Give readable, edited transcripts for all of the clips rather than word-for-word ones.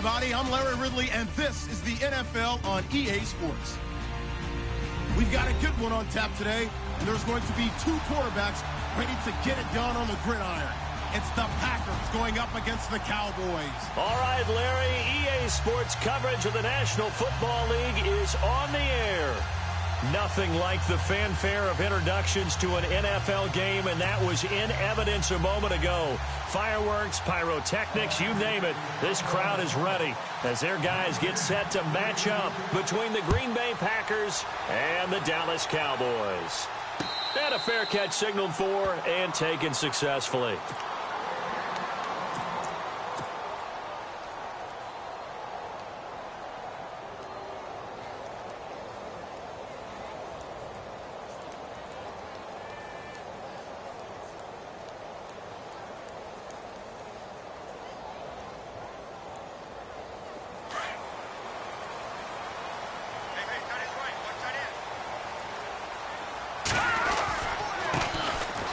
everybody. I'm Larry Ridley, and this is the NFL on EA Sports. We've got a good one on tap today, and there's going to be two quarterbacks ready to get it done on the gridiron. It's the Packers going up against the Cowboys. All right, Larry, EA Sports coverage of the National Football League is on the air. Nothing like the fanfare of introductions to an NFL game, and that was in evidence a moment ago. Fireworks, pyrotechnics, you name it. This crowd is ready as their guys get set to match up between the Green Bay Packers and the Dallas Cowboys. And a fair catch signaled for and taken successfully.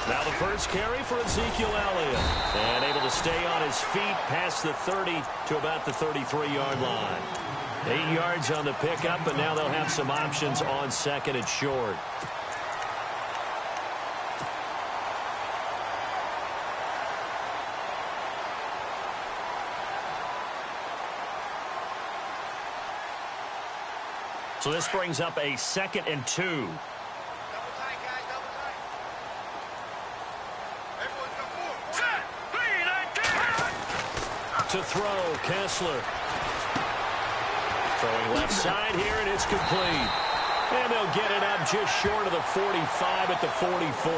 Now the first carry for Ezekiel Elliott. And able to stay on his feet past the 30 to about the 33-yard line. 8 yards on the pickup, and now they'll have some options on second and short. So this brings up a 2nd and 2. To throw, Kessler. Throwing left side here, and it's complete. And they'll get it up just short of the 45 at the 44.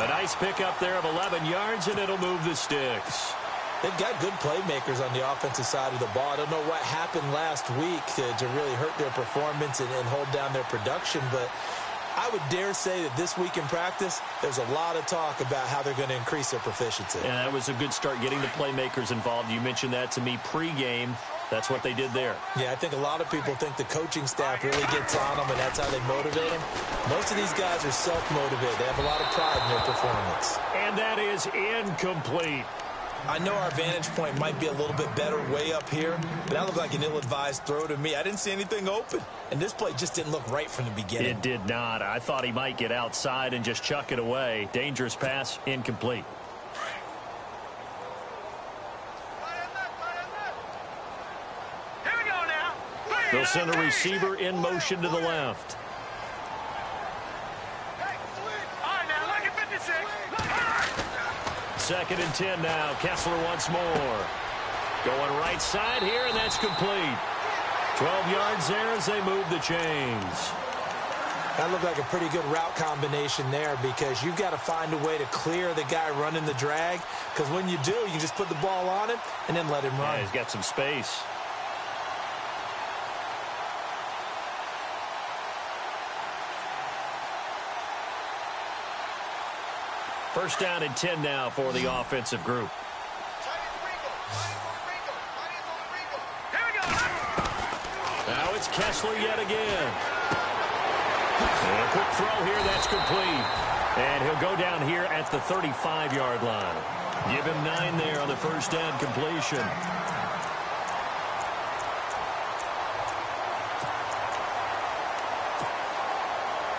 A nice pickup there of 11 yards, and it'll move the sticks. They've got good playmakers on the offensive side of the ball. I don't know what happened last week to really hurt their performance and hold down their production, but I would dare say that this week in practice, there's a lot of talk about how they're going to increase their proficiency. Yeah, that was a good start getting the playmakers involved. You mentioned that to me pregame. That's what they did there. Yeah, I think a lot of people think the coaching staff really gets on them, and that's how they motivate them. Most of these guys are self-motivated. They have a lot of pride in their performance. And that is incomplete. I know our vantage point might be a little bit better way up here, but that looked like an ill-advised throw to me. I didn't see anything open, and this play just didn't look right from the beginning. It did not. I thought he might get outside and just chuck it away. Dangerous pass, incomplete. Here we go now. They'll send a receiver in motion to the left. All right, now look at 56. 2nd and 10 now. Kessler once more. Going right side here, and that's complete. 12 yards there as they move the chains. That looked like a pretty good route combination there because you've got to find a way to clear the guy running the drag, because when you do, you just put the ball on him and then let him run. Yeah, he's got some space. First down and 10 now for the offensive group. Now it's Kessler yet again. And a quick throw here, that's complete. And he'll go down here at the 35-yard line. Give him 9 there on the first down completion.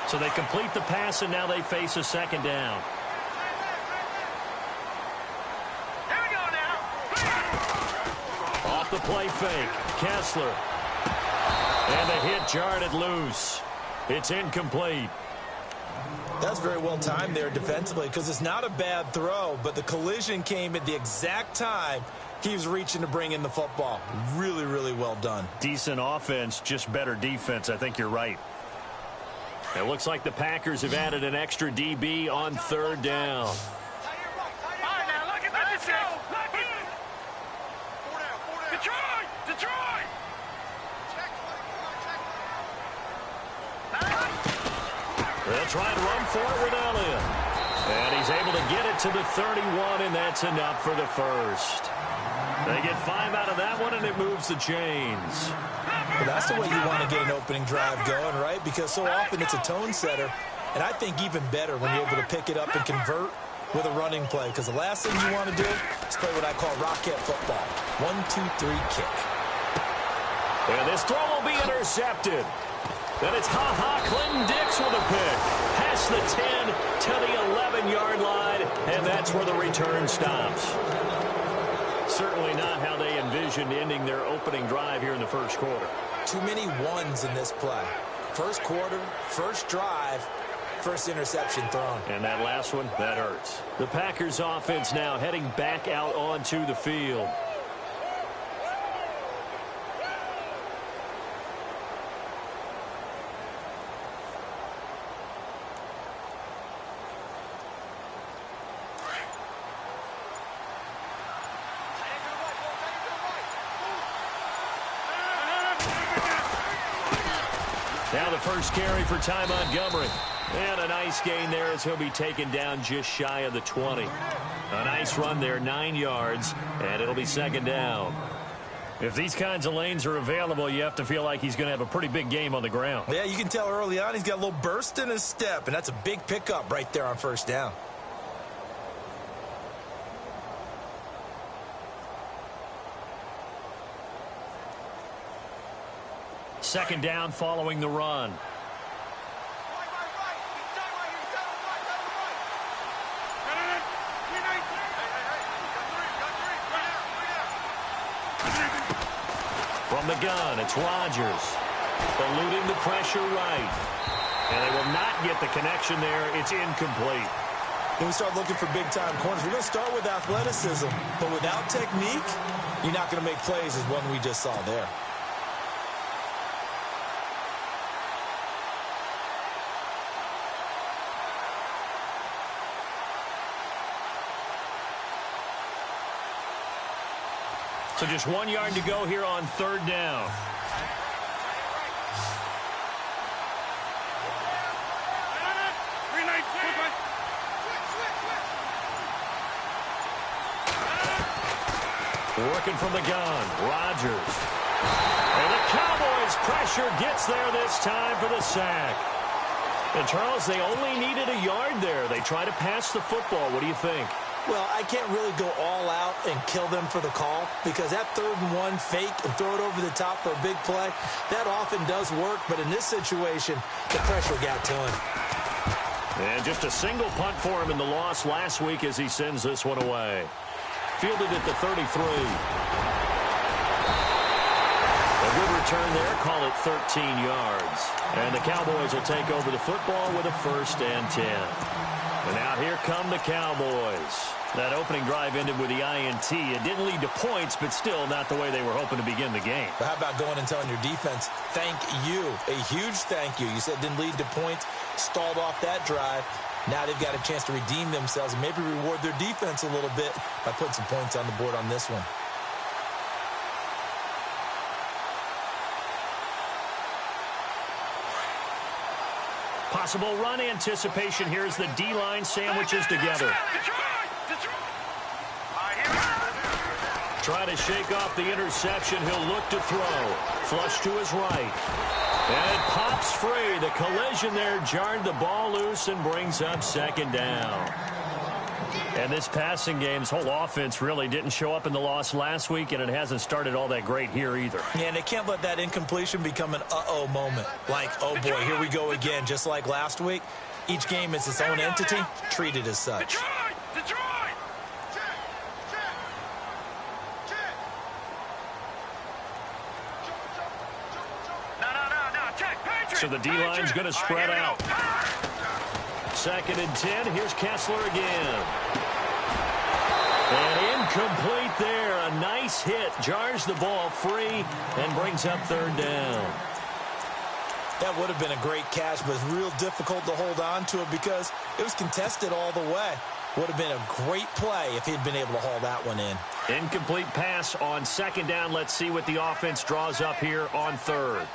So they complete the pass, and now they face a 2nd down. The play fake. Kessler. And the hit jarred it loose. It's incomplete. That's very well timed there defensively because it's not a bad throw, but the collision came at the exact time he was reaching to bring in the football. Really, really well done. Decent offense, just better defense. I think you're right. It looks like the Packers have added an extra DB on 3rd down. They'll try to run for it with Elliott. And he's able to get it to the 31, and that's enough for the first. They get 5 out of that one, and it moves the chains. Well, that's the way you want to get an opening drive going, right? Because so often it's a tone setter. And I think even better when you're able to pick it up and convert with a running play, because the last thing you want to do is play what I call rocket football. 1, 2, 3, kick. And this throw will be intercepted. Then it's Clinton Dix with a pick. Past the 10 to the 11-yard line, and that's where the return stops. Certainly not how they envisioned ending their opening drive here in the first quarter. Too many ones in this play. First quarter, first drive, first interception thrown. And that last one, that hurts. The Packers offense now heading back out onto the field. Now the first carry for Ty Montgomery. And a nice gain there as he'll be taken down just shy of the 20. A nice run there, 9 yards, and it'll be second down. If these kinds of lanes are available, you have to feel like he's going to have a pretty big game on the ground. Yeah, you can tell early on he's got a little burst in his step, and that's a big pickup right there on first down. Second down following the run. From the gun, it's Rodgers. Eluding the pressure right. And they will not get the connection there. It's incomplete. When we start looking for big-time corners, we're going to start with athleticism. But without technique, you're not going to make plays as one we just saw there. So just 1 yard to go here on third down. Working from the gun, Rodgers. And the Cowboys' pressure gets there this time for the sack. And Charles, they only needed a yard there. They try to pass the football. What do you think? Well, I can't really go all out and kill them for the call, because that 3rd and 1 fake and throw it over the top for a big play, that often does work. But in this situation, the pressure got to him. And just a single punt for him in the loss last week as he sends this one away. Fielded at the 33. A good return there. Call it 13 yards. And the Cowboys will take over the football with a 1st and 10. And now here come the Cowboys. That opening drive ended with the INT. It didn't lead to points, but still not the way they were hoping to begin the game. But how about going and telling your defense, thank you, a huge thank you. You said it didn't lead to points, stalled off that drive. Now they've got a chance to redeem themselves and maybe reward their defense a little bit by putting some points on the board on this one. Possible run anticipation here as the D-line sandwiches together. Try to shake off the interception. He'll look to throw. Flush to his right. And it pops free. The collision there jarred the ball loose and brings up second down. And this passing game's whole offense really didn't show up in the loss last week, and it hasn't started all that great here either. Yeah, and they can't let that incompletion become an uh-oh moment. Like, oh boy, here we go again, just like last week. Each game is its own entity, treated as such. So the D-line's going to spread out. 2nd and 10. Here's Kessler again. And incomplete there. A nice hit. Jars the ball free and brings up 3rd down. That would have been a great catch, but it's real difficult to hold on to it because it was contested all the way. Would have been a great play if he'd been able to haul that one in. Incomplete pass on 2nd down. Let's see what the offense draws up here on 3rd.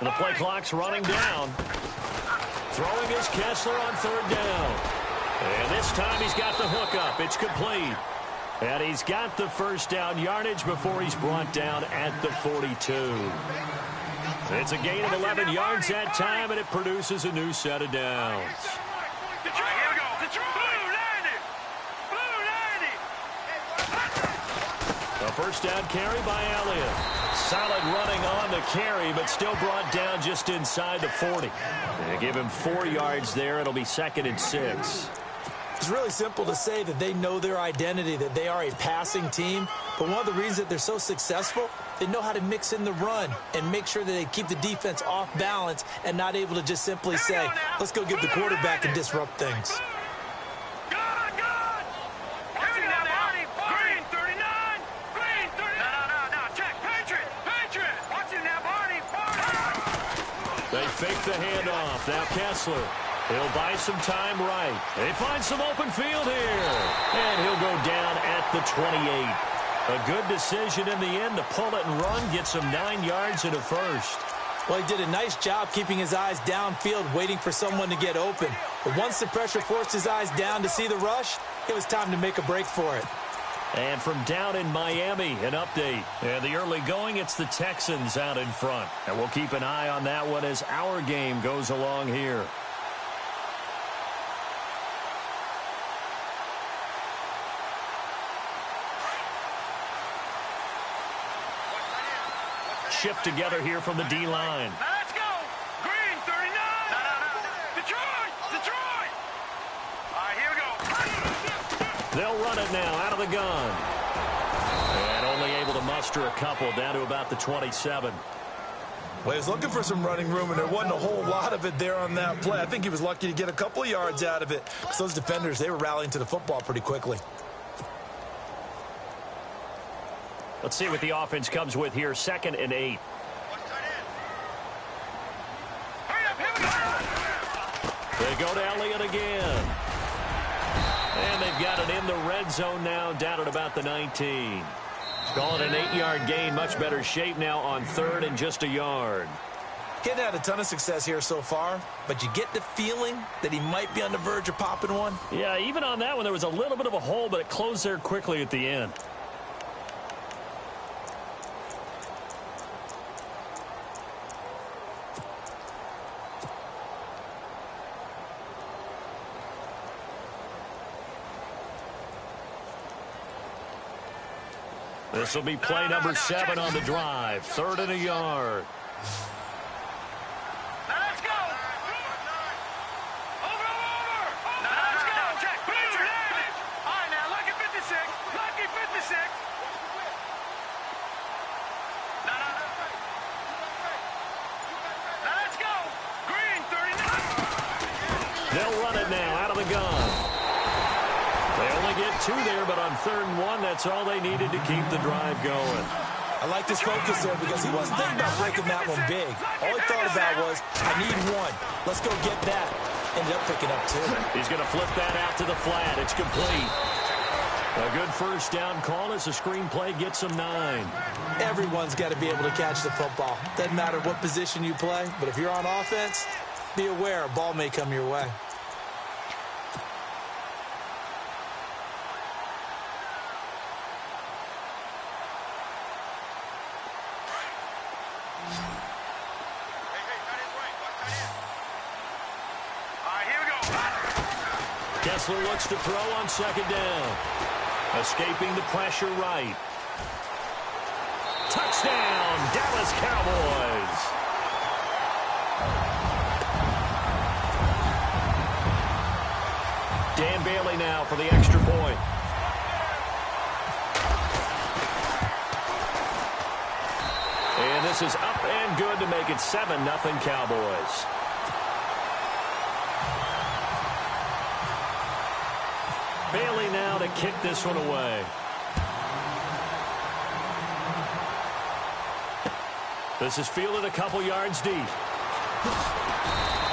And the play clock's running down. Throwing is Kessler on third down. And this time he's got the hook up. It's complete. And he's got the first down yardage before he's brought down at the 42. It's a gain of 11 yards that time, and it produces a new set of downs. Here we go. Blue 90. A first down carry by Elliott. Solid running on the carry, but still brought down just inside the 40. They give him 4 yards there. It'll be 2nd and 6. It's really simple to say that they know their identity, that they are a passing team. But one of the reasons that they're so successful, they know how to mix in the run and make sure that they keep the defense off balance and not able to just simply say, let's go get the quarterback and disrupt things. They fake the handoff. Now Kessler. He'll buy some time right. They find some open field here. And he'll go down at the 28. A good decision in the end to pull it and run. Get some 9 yards and a first. Well, he did a nice job keeping his eyes downfield, waiting for someone to get open. But once the pressure forced his eyes down to see the rush, it was time to make a break for it. And from down in Miami, an update. And the early going, it's the Texans out in front. And we'll keep an eye on that one as our game goes along here. Shift together here from the D-line. Now let's go. Green 39. Detroit. All right, here we go. They'll run it now out of the gun. And only able to muster a couple down to about the 27. Well, he was looking for some running room, and there wasn't a whole lot of it there on that play. I think he was lucky to get a couple of yards out of it. Because those defenders, they were rallying to the football pretty quickly. Let's see what the offense comes with here. 2nd and 8. They go to Elliott again. And they've got it in the red zone now, down at about the 19. Call it an 8-yard gain. Much better shape now on 3rd and just a yard. Hadn't had a ton of success here so far, but you get the feeling that he might be on the verge of popping one. Yeah, even on that one, there was a little bit of a hole, but it closed there quickly at the end. This will be play number 7 on the drive. 3rd and a yard. Now let's go. Over. Now let's go. Check. All right, now lucky 56. Lucky 56. Now let's go. Green 39. They'll run it now out of the gun. They only get 2 there, but on 3rd and 1, that's all they needed to keep the drive going. I like this focus there because he wasn't thinking about breaking that one big. All he thought about was, I need 1. Let's go get that. Ended up picking up 2. He's going to flip that out to the flat. It's complete. A good first down call as the screenplay gets him 9. Everyone's got to be able to catch the football. Doesn't matter what position you play, but if you're on offense, be aware a ball may come your way. Kessler looks to throw on 2nd down. Escaping the pressure right. Touchdown, Dallas Cowboys. Dan Bailey now for the extra point. And this is up and good to make it 7-0 Cowboys. Bailey now to kick this one away. This is fielded a couple yards deep.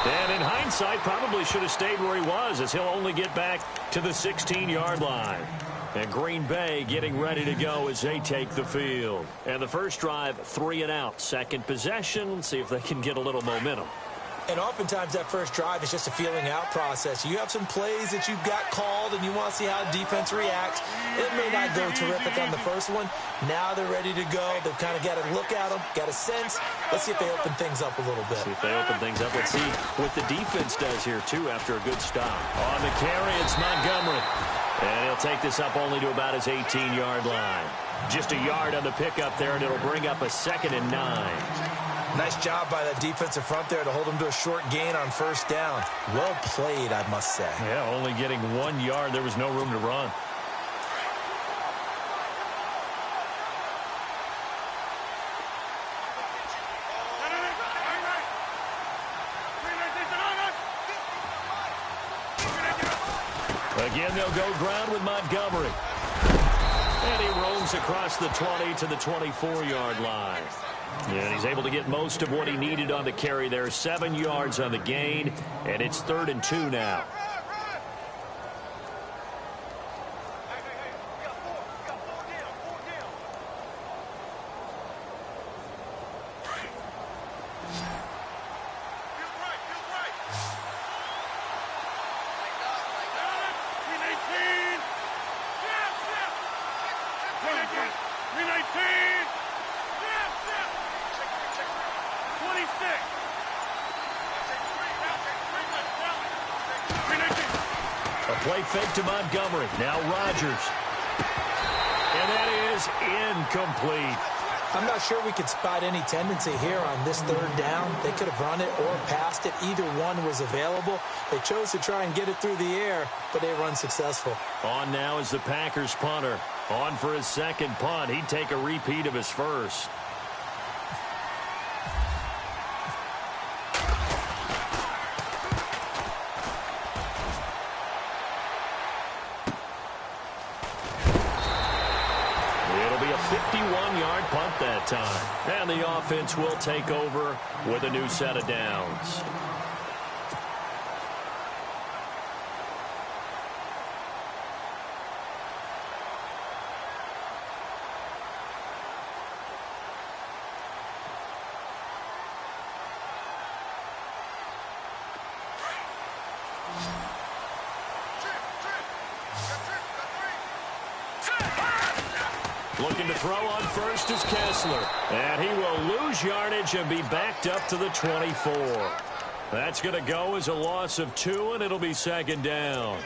And in hindsight, probably should have stayed where he was, as he'll only get back to the 16-yard line. And Green Bay getting ready to go as they take the field. And the first drive, 3 and out. Second possession, see if they can get a little momentum. And oftentimes that first drive is just a feeling out process. You have some plays that you've got called and you want to see how the defense reacts. It may not go terrific on the first one. Now they're ready to go. They've kind of got a look at them, got a sense. Let's see if they open things up a little bit. See if they open things up. Let's see what the defense does here, too, after a good stop. On the carry, it's Montgomery. And he'll take this up only to about his 18-yard line. Just a yard on the pickup there, and it'll bring up a 2nd and 9. Nice job by that defensive front there to hold him to a short gain on first down. Well played, I must say. Yeah, only getting 1 yard. There was no room to run. Again, they'll go ground with Montgomery. And he roams across the 20 to the 24-yard line. And he's able to get most of what he needed on the carry there. 7 yards on the gain, and it's 3rd and 2 now. Play fake to Montgomery. Now Rodgers. And that is incomplete. I'm not sure we could spot any tendency here on this 3rd down. They could have run it or passed it. Either one was available. They chose to try and get it through the air, but they were unsuccessful. On now is the Packers punter. On for his 2nd punt. He'd take a repeat of his first. Punt that time. And the offense will take over with a new set of downs. Looking to throw on first is Kessler. And he will lose yardage and be backed up to the 24. That's going to go as a loss of 2, and it'll be 2nd down.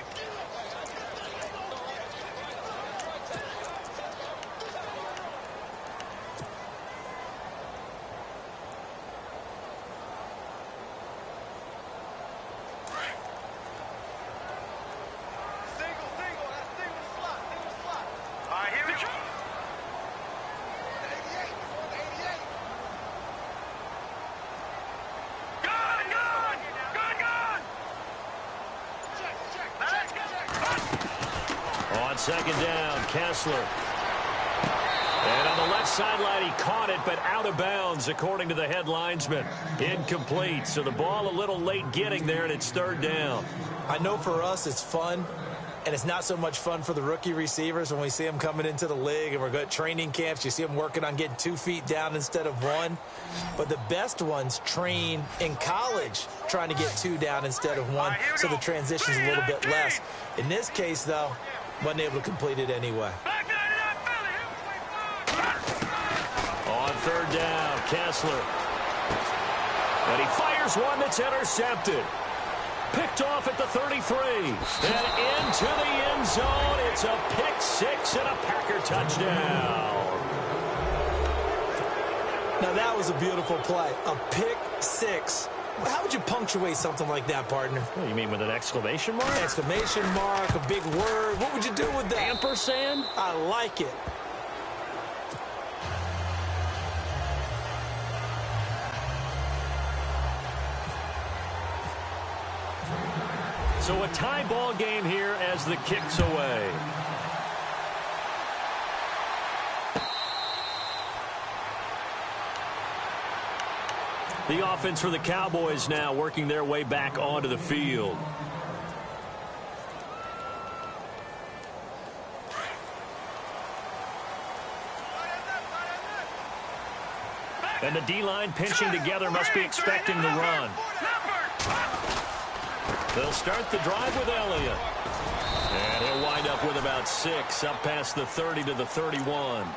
Second down, Kessler. And on the left sideline, he caught it, but out of bounds, according to the head linesman. Incomplete, so the ball a little late getting there, and it's 3rd down. I know for us it's fun, and it's not so much fun for the rookie receivers when we see them coming into the league, and we're going to training camps. You see them working on getting 2 feet down instead of 1. But the best ones train in college trying to get 2 down instead of 1, so the transition's a little bit less. In this case, though, wasn't able to complete it anyway. On 3rd down, Kessler. And he fires one that's intercepted. Picked off at the 33. And into the end zone. It's a pick 6 and a Packer touchdown. Now that was a beautiful play. A pick 6. How would you punctuate something like that, partner? What do you mean, with an exclamation mark? Exclamation mark, a big word. What would you do with that? Ampersand? I like it. So a tie ball game here as the kick's away. The offense for the Cowboys now working their way back onto the field. And the D-line pinching together must be expecting the run. They'll start the drive with Elliott. And he'll wind up with about 6, up past the 30 to the 31.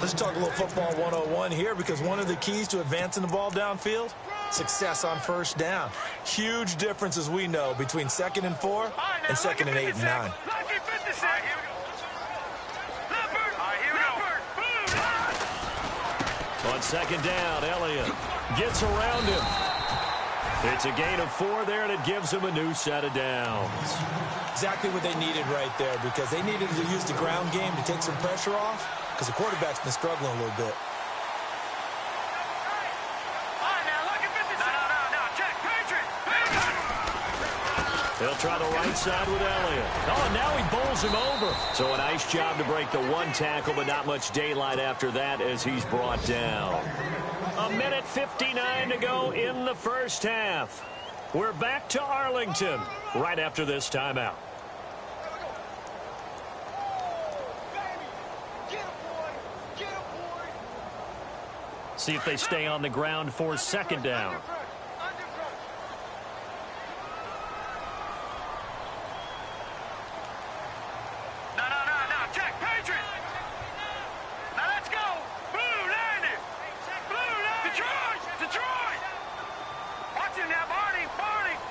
Let's talk a little football 101 here, because one of the keys to advancing the ball downfield, success on first down. Huge difference, as we know, between 2nd and 4 and 2nd and 8 and 9. On 2nd down, Elliott gets around him. It's a gain of 4 there, and it gives him a new set of downs. Exactly what they needed right there, because they needed to use the ground game to take some pressure off, because the quarterback's been struggling a little bit. He'll try the right side with Elliott. Oh, and now he bowls him over. So a nice job to break the 1 tackle, but not much daylight after that as he's brought down. 1:59 to go in the first half. We're back to Arlington right after this timeout. See if they stay on the ground for 2nd down.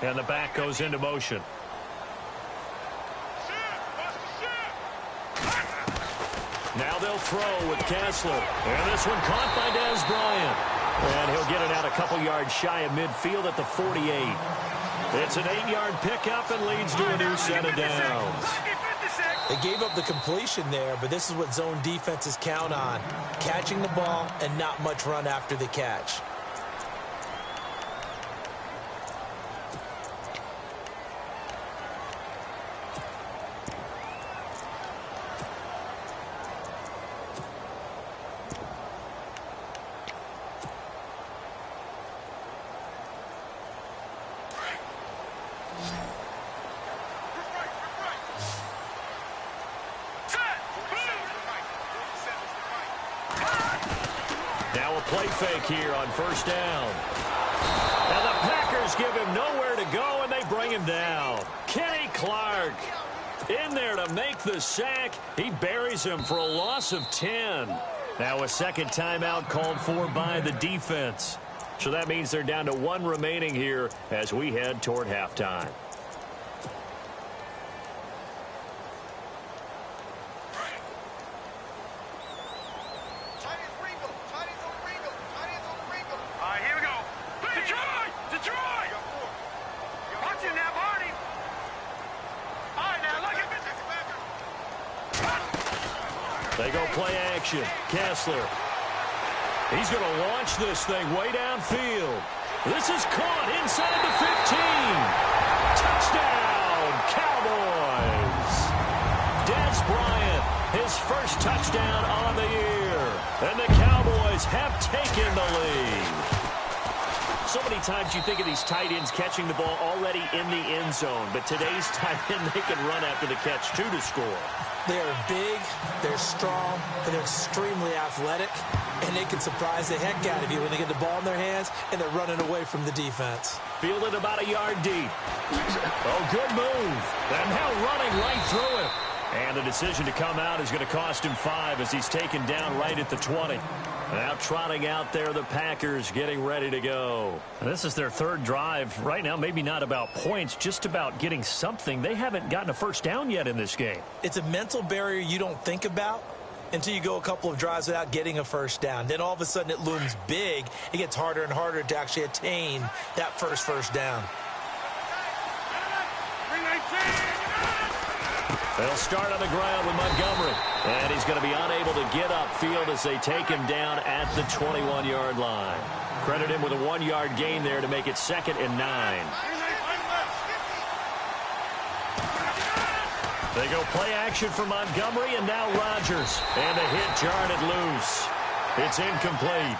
And the back goes into motion. Now they'll throw with Kessler. And this one caught by Dez Bryant. And he'll get it out a couple yards shy of midfield at the 48. It's an 8-yard pickup and leads to a new set of downs. They gave up the completion there, but this is what zone defenses count on. Catching the ball and not much run after the catch. Play fake here on 1st down. And the Packers give him nowhere to go, and they bring him down. Kenny Clark in there to make the sack. He buries him for a loss of 10. Now a 2nd timeout called for by the defense. So that means they're down to 1 remaining here as we head toward halftime. They go play action. Kessler. He's going to launch this thing way downfield. This is caught inside the 15. Touchdown, Cowboys. Dez Bryant, his first touchdown on the year. And the Cowboys have taken the lead. So many times you think of these tight ends catching the ball already in the end zone. But today's tight end, they can run after the catch, too, to score. They're big, they're strong, and they're extremely athletic. And they can surprise the heck out of you when they get the ball in their hands and they're running away from the defense. Fielded about a yard deep. Oh, good move. And now running right through it. And the decision to come out is going to cost him 5 as he's taken down right at the 20. Now trotting out there, the Packers getting ready to go. And this is their 3rd drive. Right now, maybe not about points, just about getting something. They haven't gotten a first down yet in this game. It's a mental barrier you don't think about until you go a couple of drives without getting a first down. Then all of a sudden it looms big. It gets harder and harder to actually attain that first down. They'll start on the ground with Montgomery. And he's going to be unable to get upfield as they take him down at the 21-yard line. Credit him with a 1-yard gain there to make it 2nd and 9. They go play action for Montgomery, and now Rodgers. And the hit jarred it loose. It's incomplete.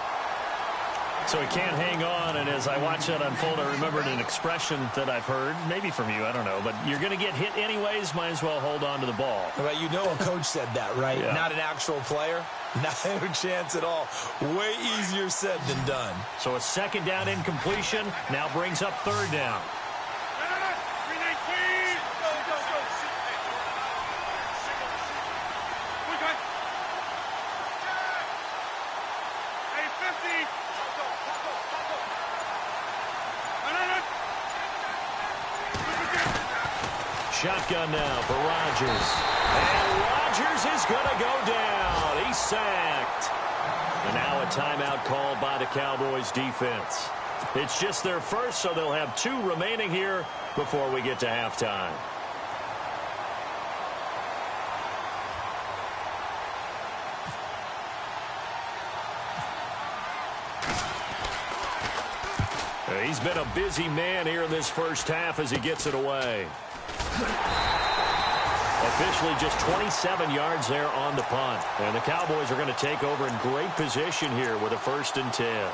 So he can't hang on, and as I watch that unfold, I remembered an expression that I've heard, maybe from you, I don't know, but you're going to get hit anyways, might as well hold on to the ball. Well, you know a coach said that, right? Yeah. Not an actual player. Not a chance at all. Way easier said than done. So a second down incompletion now brings up third down. Shotgun now for Rodgers. And Rodgers is going to go down. He's sacked. And now a timeout called by the Cowboys defense. It's just their first, so they'll have 2 remaining here before we get to halftime. He's been a busy man here in this first half as he gets it away. Officially just 27 yards there on the punt. And the Cowboys are going to take over in great position here with a 1st and 10.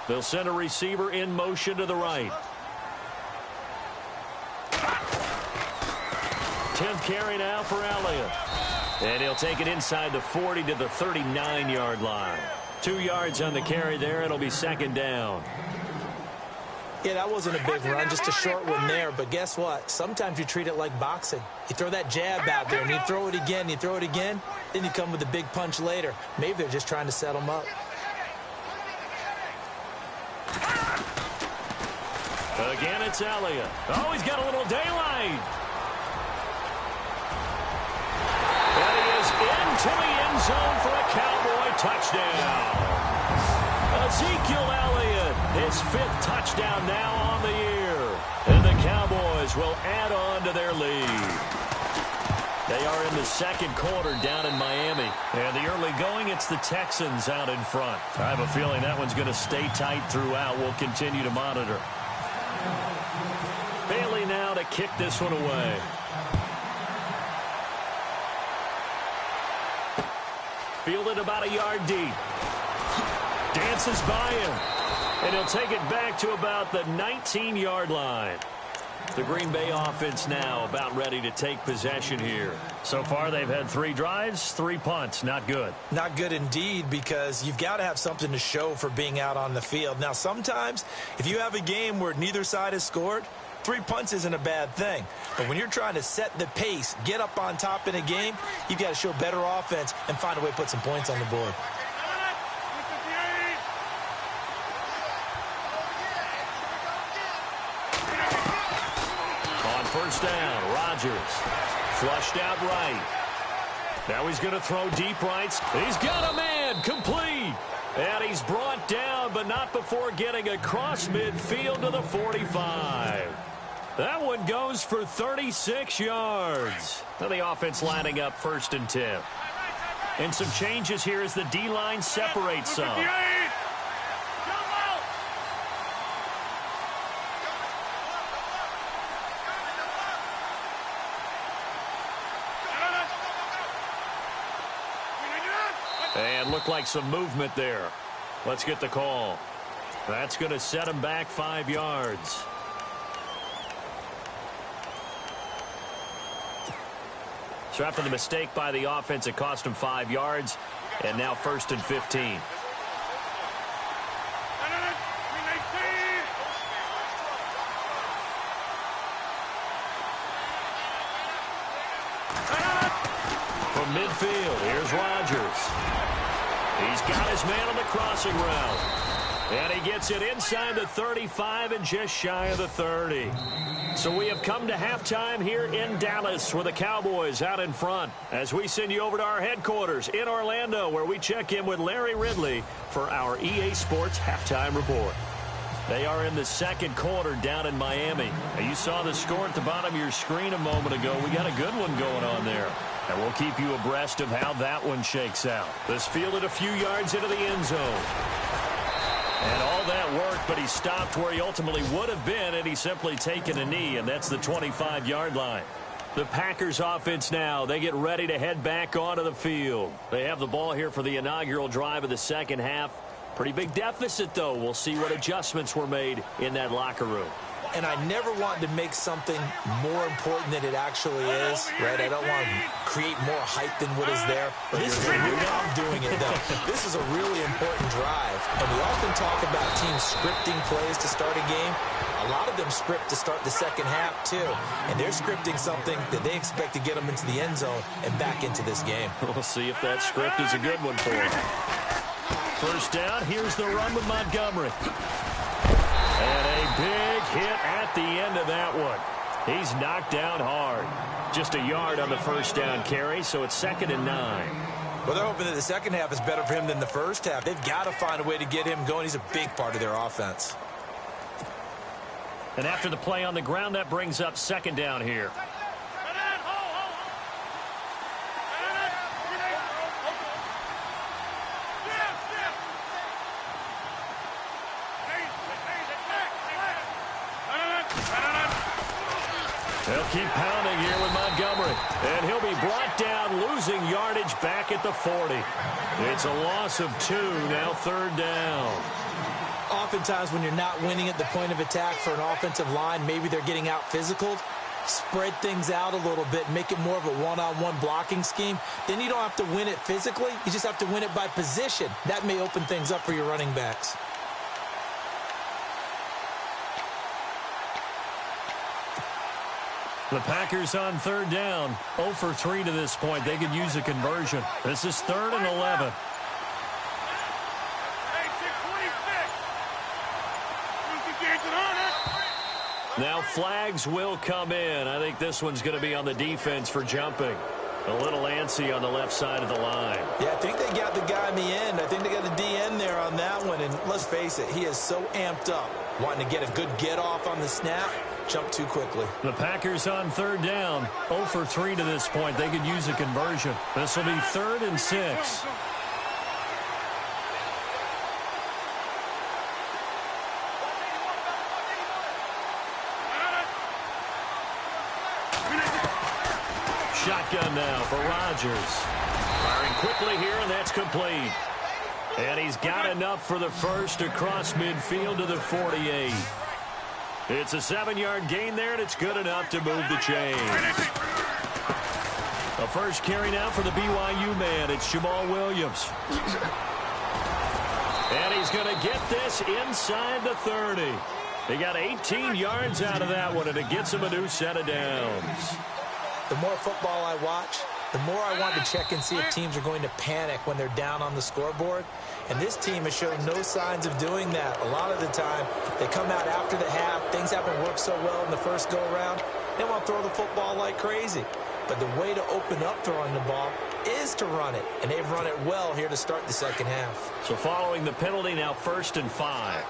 They'll send a receiver in motion to the right. 10th carry now for Elliott. And he'll take it inside the 40 to the 39-yard line. 2 yards on the carry there. It'll be second down. Yeah, that wasn't a big run, just a short one there. But guess what? Sometimes you treat it like boxing. You throw that jab out there, and you throw it again, you throw it again, then you come with a big punch later. Maybe they're just trying to set them up. Again, it's Elliott. Oh, he's got a little daylight. And he is into the end zone for a Cowboy touchdown. Ezekiel Elliott, his 5th touchdown now on the year. And the Cowboys will add on to their lead. They are in the second quarter down in Miami. And the early going, it's the Texans out in front. I have a feeling that one's going to stay tight throughout. We'll continue to monitor. Bailey now to kick this one away. Fielded about a yard deep. Dances by him. And he'll take it back to about the 19-yard line. The Green Bay offense now about ready to take possession here. So far, they've had 3 drives, 3 punts. Not good. Not good indeed, because you've got to have something to show for being out on the field. Now, sometimes, if you have a game where neither side has scored, 3 punts isn't a bad thing. But when you're trying to set the pace, get up on top in a game, you've got to show better offense and find a way to put some points on the board. First down, Rodgers. Flushed out right. Now he's going to throw deep rights. He's got a man, complete. And he's brought down, but not before getting across midfield to the 45. That one goes for 36 yards. Now the offense lining up 1st and 10. And some changes here as the D-line separates some. And looked like some movement there. Let's get the call. That's going to set him back 5 yards. So after the mistake by the offense, it cost him 5 yards. And now 1st and 15. From midfield, here's Rodgers. He's got his man on the crossing route. And he gets it inside the 35 and just shy of the 30. So we have come to halftime here in Dallas with the Cowboys out in front as we send you over to our headquarters in Orlando where we check in with Larry Ridley for our EA Sports Halftime Report. They are in the second quarter down in Miami. Now, you saw the score at the bottom of your screen a moment ago. We got a good one going on there. And we'll keep you abreast of how that one shakes out. This fielded a few yards into the end zone. And all that worked, but he stopped where he ultimately would have been had he simply taken a knee, and that's the 25-yard line. The Packers offense now, they get ready to head back onto the field. They have the ball here for the inaugural drive of the second half. Pretty big deficit, though. We'll see what adjustments were made in that locker room. And I never want to make something more important than it actually is, right? I don't want to create more hype than what is there. This is I'm doing it, though. This is a really important drive. And we often talk about teams scripting plays to start a game. A lot of them script to start the second half, too. And they're scripting something that they expect to get them into the end zone and back into this game. We'll see if that script is a good one for them. First down, here's the run with Montgomery. And a big hit at the end of that one. He's knocked down hard. Just a yard on the first down carry, so it's 2nd and 9. Well, they're hoping that the second half is better for him than the first half. They've got to find a way to get him going. He's a big part of their offense. And after the play on the ground, that brings up 2nd down here. They'll keep pounding here with Montgomery. And he'll be brought down, losing yardage back at the 40. It's a loss of 2, now 3rd down. Oftentimes when you're not winning at the point of attack for an offensive line, maybe they're getting out physical. Spread things out a little bit, make it more of a one-on-one blocking scheme. Then you don't have to win it physically. You just have to win it by position. That may open things up for your running backs. The Packers on 3rd down. 0 for 3 to this point. They could use a conversion. This is 3rd and 11. Now flags will come in. I think this one's going to be on the defense for jumping. A little antsy on the left side of the line. Yeah, I think they got the guy in the end. I think they got the DN there on that one. And let's face it, he is so amped up, wanting to get a good get-off on the snap. Jump too quickly. The Packers on 3rd down. 0 for 3 to this point. They could use a conversion. This will be 3rd and 6. Shotgun now for Rodgers. Firing quickly here, and that's complete. And he's got enough for the first across midfield to the 48. It's a 7-yard gain there, and it's good enough to move the chains. The first carry now for the BYU man. It's Jamal Williams. And he's going to get this inside the 30. He got 18 yards out of that one, and it gets him a new set of downs. The more football I watch, the more I want to check and see if teams are going to panic when they're down on the scoreboard. And this team has shown no signs of doing that. A lot of the time, they come out after the half. Things haven't worked so well in the first go-around. They want to throw the football like crazy. But the way to open up throwing the ball is to run it. And they've run it well here to start the second half. So following the penalty, now 1st and 5.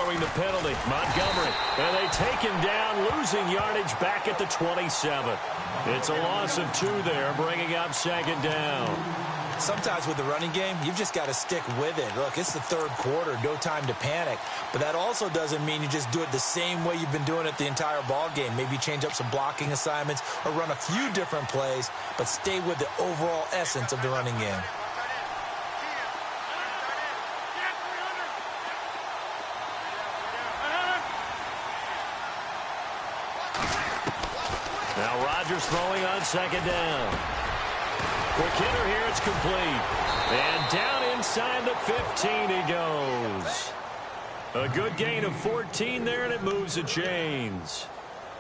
The penalty, Montgomery, and they take him down, losing yardage back at the 27. It's a loss of 2 there, bringing up 2nd down. Sometimes with the running game, you've just got to stick with it. Look, it's the 3rd quarter, no time to panic. But that also doesn't mean you just do it the same way you've been doing it the entire ball game. Maybe change up some blocking assignments or run a few different plays, but stay with the overall essence of the running game. Now Rodgers throwing on 2nd down. Quick hitter here, it's complete. And down inside the 15 he goes. A good gain of 14 there, and it moves the chains.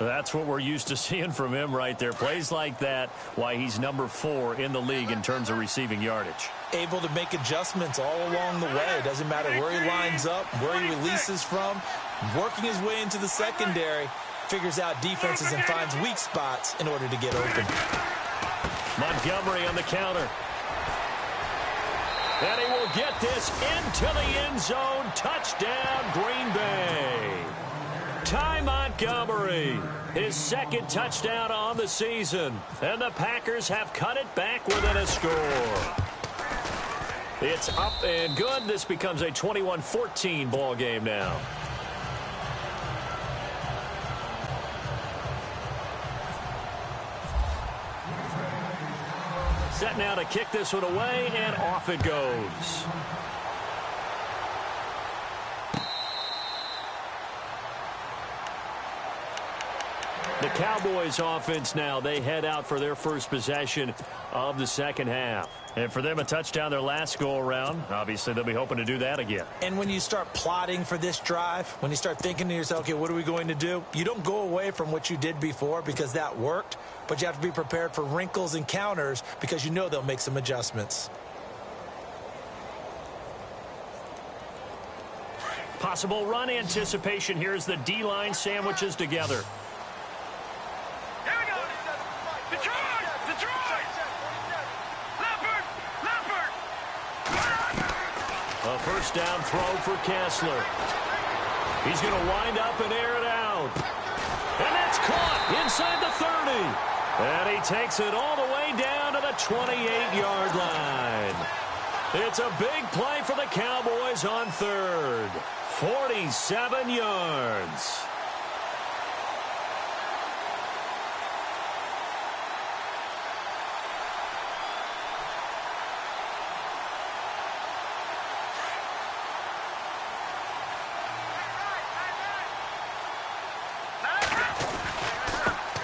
That's what we're used to seeing from him right there. Plays like that, why he's number 4 in the league in terms of receiving yardage. Able to make adjustments all along the way. Doesn't matter where he lines up, where he releases from. Working his way into the secondary. Figures out defenses and finds weak spots in order to get open. Montgomery on the counter. And he will get this into the end zone. Touchdown, Green Bay. Ty Montgomery, his second touchdown on the season. And the Packers have cut it back within a score. It's up and good. This becomes a 21-14 ball game now. Set now to kick this one away, and off it goes. The Cowboys offense now, they head out for their first possession of the second half. And for them, a touchdown their last go-around. Obviously, they'll be hoping to do that again. And when you start plotting for this drive, when you start thinking to yourself, okay, what are we going to do? You don't go away from what you did before because that worked, but you have to be prepared for wrinkles and counters because you know they'll make some adjustments. Possible run anticipation here as the D-line sandwiches together. A first down throw for Kessler. He's going to wind up and air it out. And that's caught inside the 30. And he takes it all the way down to the 28-yard line. It's a big play for the Cowboys on third. 47 yards.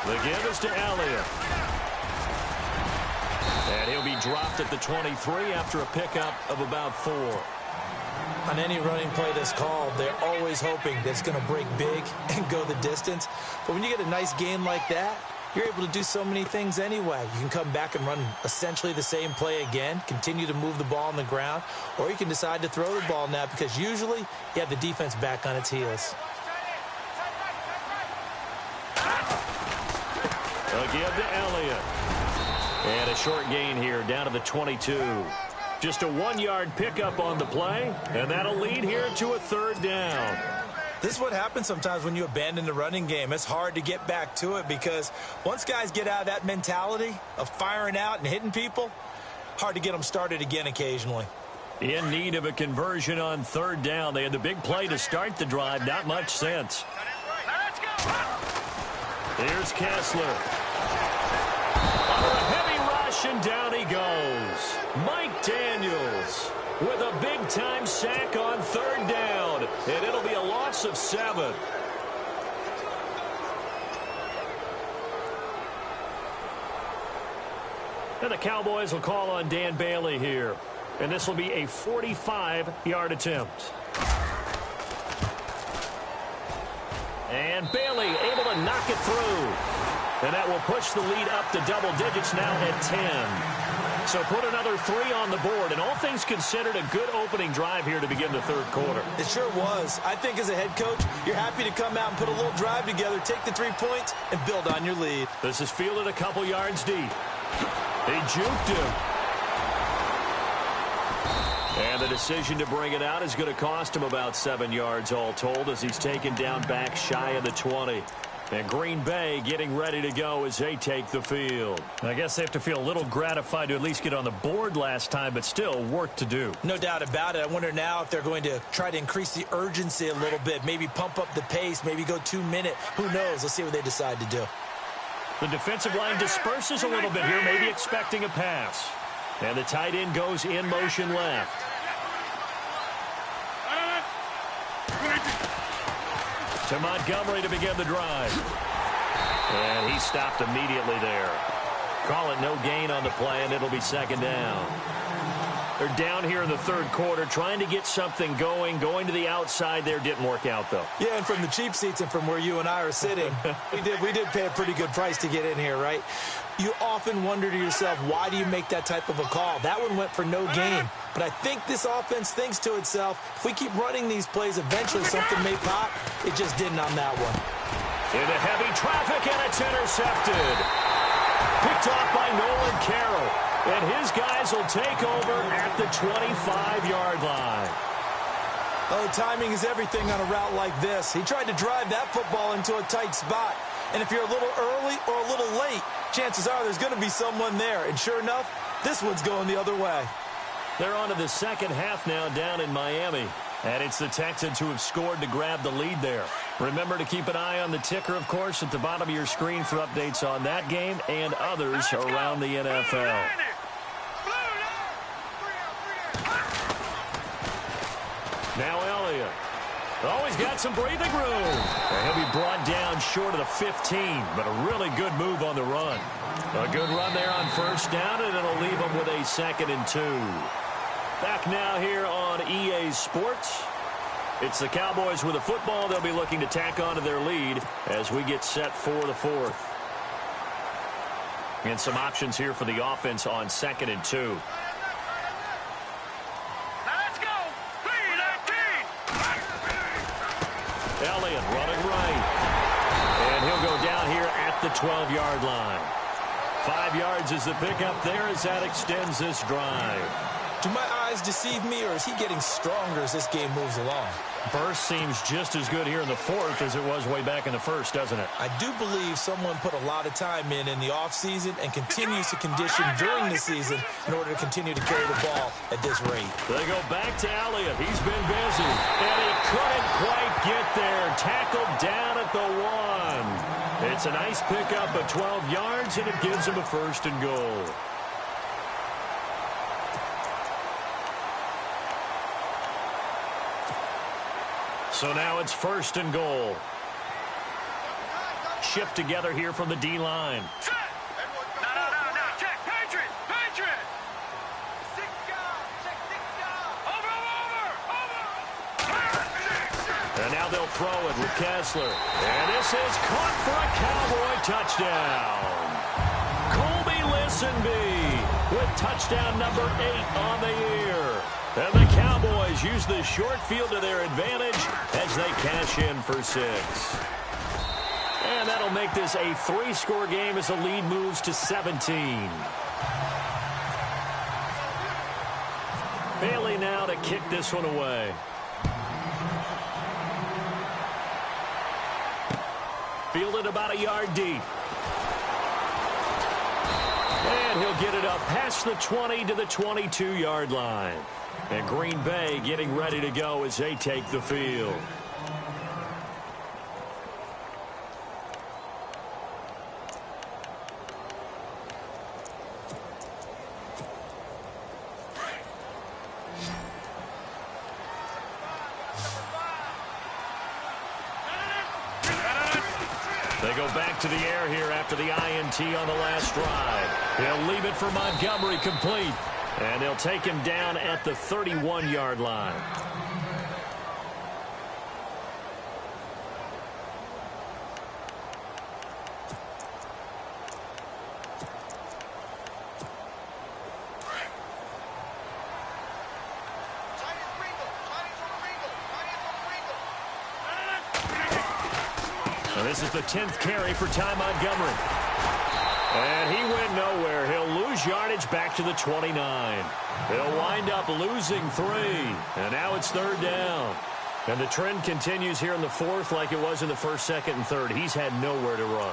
The give is to Elliott. And he'll be dropped at the 23 after a pickup of about 4. On any running play that's called, they're always hoping that it's going to break big and go the distance. But when you get a nice game like that, you're able to do so many things anyway. You can come back and run essentially the same play again, continue to move the ball on the ground, or you can decide to throw the ball now because usually you have the defense back on its heels. A give to Elliott. And a short gain here down to the 22. Just a 1-yard pickup on the play, and that'll lead here to a third down. This is what happens sometimes when you abandon the running game. It's hard to get back to it because once guys get out of that mentality of firing out and hitting people, hard to get them started again occasionally. In need of a conversion on third down. They had the big play to start the drive. Not much sense. Here's Kessler. Under a heavy rush, and down he goes. Mike Daniels with a big-time sack on third down, and it'll be a loss of 7. And the Cowboys will call on Dan Bailey here, and this will be a 45-yard attempt. And Bailey able to knock it through. And that will push the lead up to double digits now at 10. So put another 3 on the board. And all things considered, a good opening drive here to begin the third quarter. It sure was. I think as a head coach, you're happy to come out and put a little drive together, take the 3 points, and build on your lead. This is fielded a couple yards deep. They juked him. And the decision to bring it out is going to cost him about 7 yards all told as he's taken down back shy of the 20. And Green Bay getting ready to go as they take the field. I guess they have to feel a little gratified to at least get on the board last time, but still work to do. No doubt about it. I wonder now if they're going to try to increase the urgency a little bit, maybe pump up the pace, maybe go 2-minute. Who knows? Let's see what they decide to do. The defensive line disperses a little bit here, maybe expecting a pass. And the tight end goes in motion left. To Montgomery to begin the drive. And he stopped immediately there. Call it no gain on the play, and it'll be second down. They're down here in the third quarter, trying to get something going to the outside there. Didn't work out, though. Yeah, and from the cheap seats and from where you and I are sitting, we did pay a pretty good price to get in here, right? You often wonder to yourself, why do you make that type of a call? That one went for no gain. But I think this offense thinks to itself, if we keep running these plays, eventually something may pop. It just didn't on that one. Into heavy traffic, and it's intercepted. Picked off by Nolan Carroll. And his guys will take over at the 25-yard line. Oh, timing is everything on a route like this. He tried to drive that football into a tight spot. And if you're a little early or a little late, chances are there's going to be someone there. And sure enough, this one's going the other way. They're on to the second half now down in Miami. And it's the Texans who have scored to grab the lead there. Remember to keep an eye on the ticker, of course, at the bottom of your screen for updates on that game and others around the NFL. Now Elliott. Oh, he's got some breathing room. And he'll be brought down short of the 15, but a really good move on the run. A good run there on first down, and it'll leave him with a 2nd and 2. Back now here on EA Sports. It's the Cowboys with the football. They'll be looking to tack on to their lead as we get set for the 4th. And some options here for the offense on 2nd and 2. Elliott running right. And he'll go down here at the 12-yard line. 5 yards is the pickup there as that extends this drive. Do my eyes deceive me, or is he getting stronger as this game moves along? Burst seems just as good here in the 4th as it was way back in the 1st, doesn't it? I do believe someone put a lot of time in the offseason and continues to condition during the season in order to continue to carry the ball at this rate. They go back to Elliott. He's been busy. And he couldn't quite get there. Tackled down at the 1. It's a nice pickup of 12 yards, and it gives him a 1st and goal. So now it's 1st and goal. Shift together here from the D-line. No. Check. Patriot. Over. And now they'll throw it with Kessler. And this is caught for a Cowboy touchdown. Colby Listenbee with touchdown number 8 on the year. And the Cowboys use the short field to their advantage as they cash in for 6. And that'll make this a 3-score game as the lead moves to 17. Bailey now to kick this one away. Fielded about a yard deep. And he'll get it up past the 20 to the 22-yard line. And Green Bay getting ready to go as they take the field. They go back to the air here after the INT on the last drive. He'll leave it for Montgomery complete. And they'll take him down at the 31-yard line. And this is the 10th carry for Ty Montgomery. And he went nowhere. He'll lose yardage back to the 29. They'll wind up losing 3. And now it's 3rd down. And the trend continues here in the 4th like it was in the 1st, 2nd, and 3rd. He's had nowhere to run.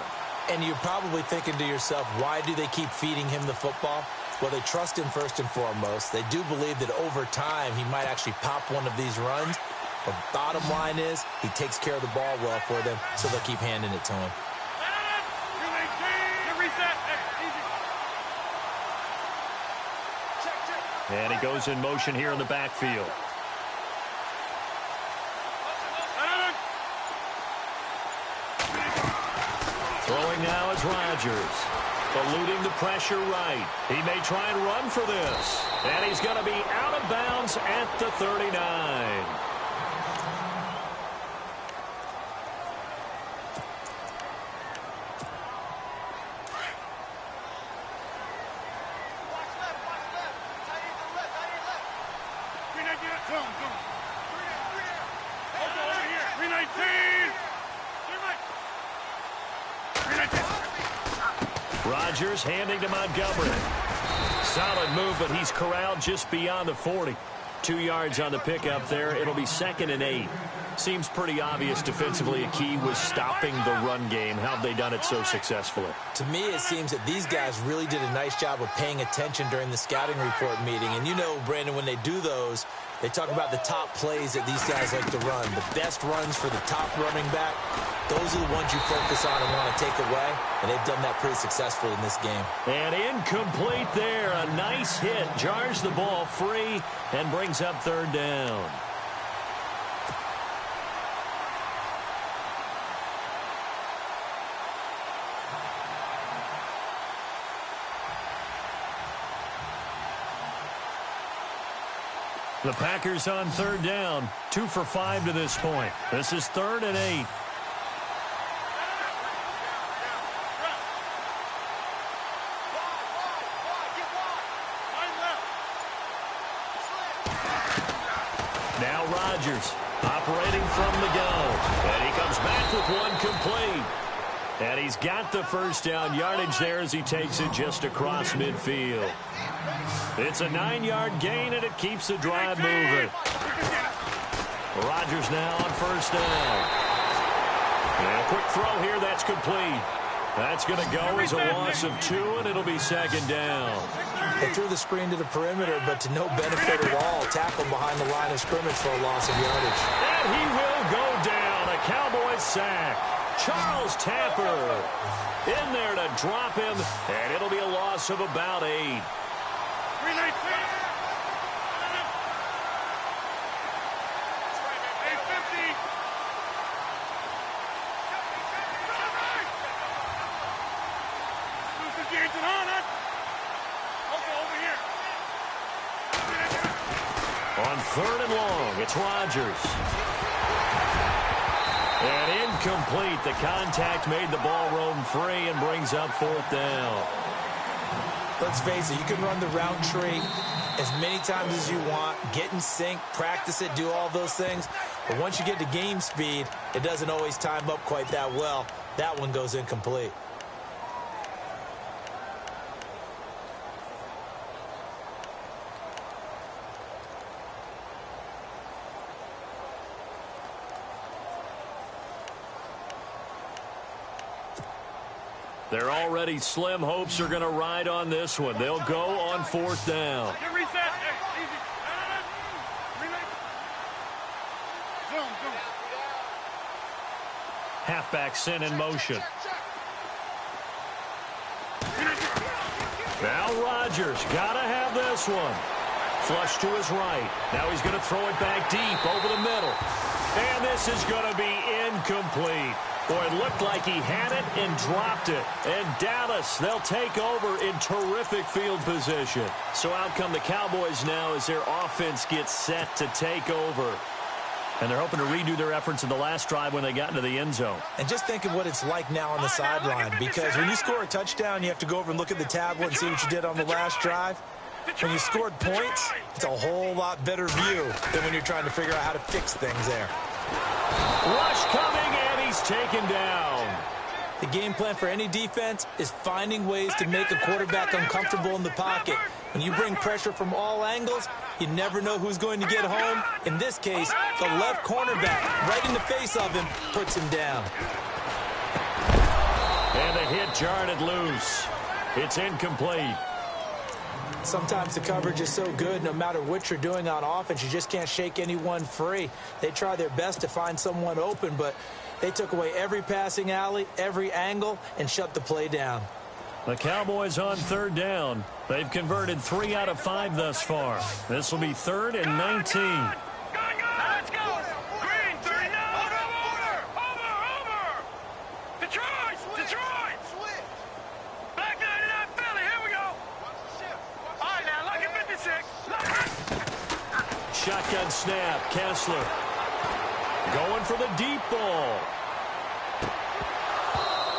And you're probably thinking to yourself, why do they keep feeding him the football? Well, they trust him first and foremost. They do believe that over time he might actually pop one of these runs. But bottom line is he takes care of the ball well for them, so they'll keep handing it to him. And he goes in motion here in the backfield. Throwing now is Rodgers. Eluding the pressure right. He may try and run for this. And he's going to be out of bounds at the 39. Rodgers handing to Montgomery. Solid move, but he's corralled just beyond the 40. 2 yards on the pickup there. It'll be 2nd and 8. Seems pretty obvious defensively a key was stopping the run game. How have they done it so successfully? To me, it seems that these guys really did a nice job of paying attention during the scouting report meeting. And you know, Brandon, when they do those, they talk about the top plays that these guys like to run. The best runs for the top running back, those are the ones you focus on and want to take away. And they've done that pretty successfully in this game. And incomplete there. A nice hit. Jars the ball free and brings up 3rd down. The Packers on 3rd down. 2 for 5 to this point. This is 3rd and 8. Now Rodgers operating from the gun. And he comes back with one complete. And he's got the first down yardage there as he takes it just across midfield. It's a 9-yard gain, and it keeps the drive moving. Rodgers now on 1st down. And a quick throw here, that's complete. That's going to go as a loss of 2, and it'll be 2nd down. They threw the screen to the perimeter, but to no benefit at all. Tackled behind the line of scrimmage for a loss of yardage. And he will go down. A Cowboys sack. Charles Tapper in there to drop him, and it'll be a loss of about 8. On 3rd and long, it's Rodgers. And incomplete. The contact made the ball roam free and brings up 4th down. Let's face it, you can run the route tree as many times as you want, get in sync, practice it, do all those things. But once you get to game speed, it doesn't always time up quite that well. That one goes incomplete. They're already slim hopes are going to ride on this one. They'll go on 4th down. Halfback sent in motion. Now Rodgers got to have this one. Flush to his right. Now he's going to throw it back deep over the middle. And this is going to be incomplete. Boy, it looked like he had it and dropped it. And Dallas, they'll take over in terrific field position. So out come the Cowboys now as their offense gets set to take over. And they're hoping to redo their efforts in the last drive when they got into the end zone. And just think of what it's like now on the sideline, because when you score a touchdown, you have to go over and look at the tablet and see what you did on the last drive. When you scored points, it's a whole lot better view than when you're trying to figure out how to fix things there. Rush coming, and he's taken down. The game plan for any defense is finding ways to make a quarterback uncomfortable in the pocket. When you bring pressure from all angles, you never know who's going to get home. In this case, the left cornerback, right in the face of him, puts him down. And the hit jarred it loose. It's incomplete. Sometimes the coverage is so good, no matter what you're doing on offense, you just can't shake anyone free. They try their best to find someone open, but they took away every passing alley, every angle, and shut the play down. The Cowboys on 3rd down. They've converted 3 out of 5 thus far. This will be 3rd and 19. Let's go! Green, 39! Over! Detroit! Black 99 Philly, here we go! All right, now, look at 56. Shotgun snap, Kessler. Going for the deep ball.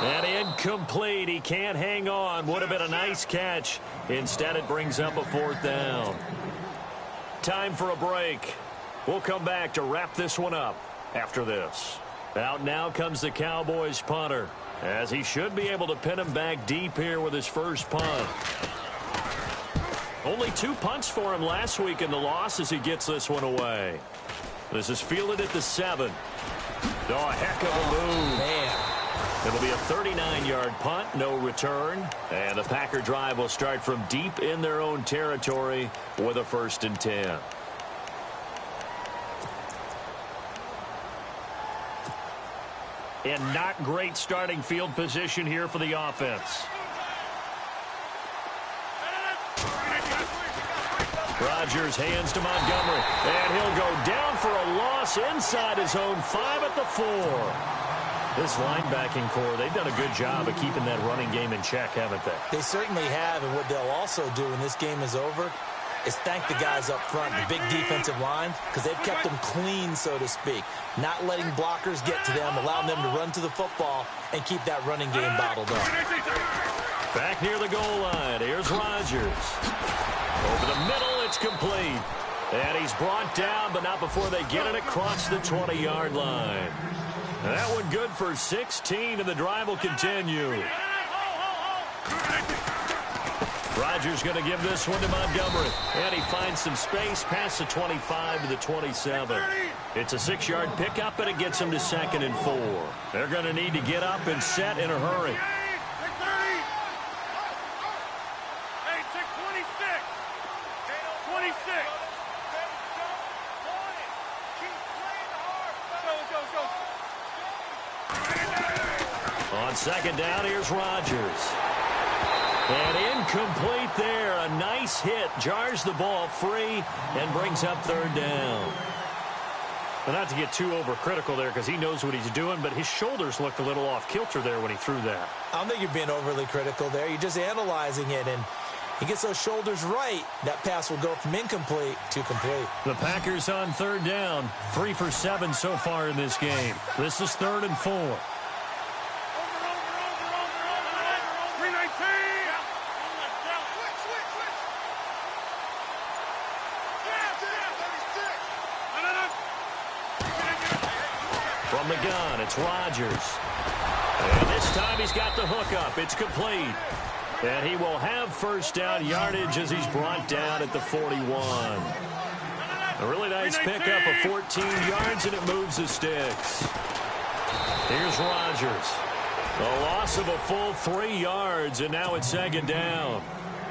And incomplete. He can't hang on. Would have been a nice catch. Instead, it brings up a 4th down. Time for a break. We'll come back to wrap this one up after this. Out now comes the Cowboys punter, as he should be able to pin him back deep here with his first punt. Only 2 punts for him last week in the loss as he gets this one away. This is fielded at the 7. Oh, a heck of a move. Man. It'll be a 39-yard punt, no return. And the Packer drive will start from deep in their own territory with a 1st and 10. And not great starting field position here for the offense. Rodgers hands to Montgomery, and he'll go down for a loss inside his own 5 at the 4. This linebacking core, they've done a good job of keeping that running game in check, haven't they? They certainly have, and what they'll also do when this game is over is thank the guys up front, the big defensive line, because they've kept them clean, so to speak. Not letting blockers get to them, allowing them to run to the football and keep that running game bottled up. Back near the goal line, here's Rodgers. Over the middle, it's complete. And he's brought down, but not before they get it across the 20-yard line. That one good for 16, and the drive will continue. Rodgers going to give this one to Montgomery. And he finds some space past the 25 to the 27. It's a 6-yard pickup, and it gets him to 2nd and 4. They're going to need to get up and set in a hurry. On 2nd down, here's Rodgers. And incomplete there. A nice hit. Jars the ball free and brings up 3rd down. Well, not to get too overcritical there because he knows what he's doing, but his shoulders looked a little off kilter there when he threw that. I don't think you're being overly critical there. You're just analyzing it, and he gets those shoulders right. That pass will go from incomplete to complete. The Packers on 3rd down. 3 for 7 so far in this game. This is 3rd and 4. From the gun, it's Rodgers. And this time he's got the hook up. It's complete. And he will have 1st down yardage as he's brought down at the 41. A really nice pickup of 14 yards, and it moves the sticks. Here's Rodgers. A loss of a full 3 yards, and now it's 2nd down.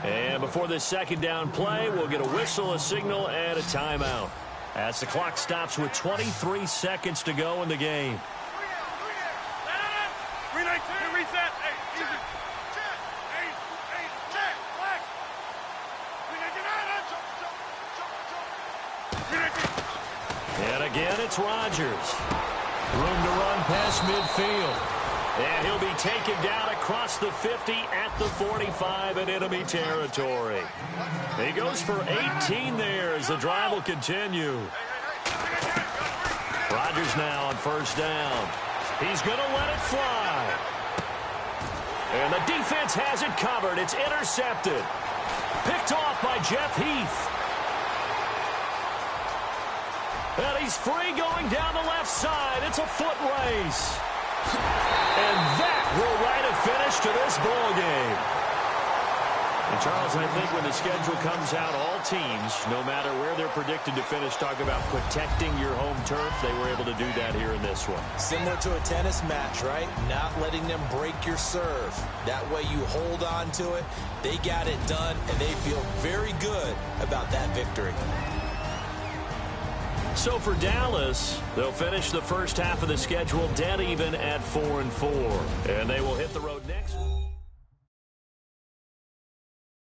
And before this 2nd down play, we'll get a whistle, a signal, and a timeout, as the clock stops with 23 seconds to go in the game. And again, it's Rodgers. Room to run past midfield. And he'll be taken down across the 50 at the 45 in enemy territory. He goes for 18 there as the drive will continue. Rodgers now on 1st down. He's going to let it fly. And the defense has it covered. It's intercepted. Picked off by Jeff Heath. And he's free going down the left side. It's a foot race. And that will write a finish to this ball game. And Charles, I think when the schedule comes out, all teams, no matter where they're predicted to finish, talk about protecting your home turf. They were able to do that here in this one. Similar to a tennis match, right? Not letting them break your serve. That way you hold on to it. They got it done, and they feel very good about that victory. So for Dallas, they'll finish the first half of the schedule dead even at 4-4. And they will hit the road next.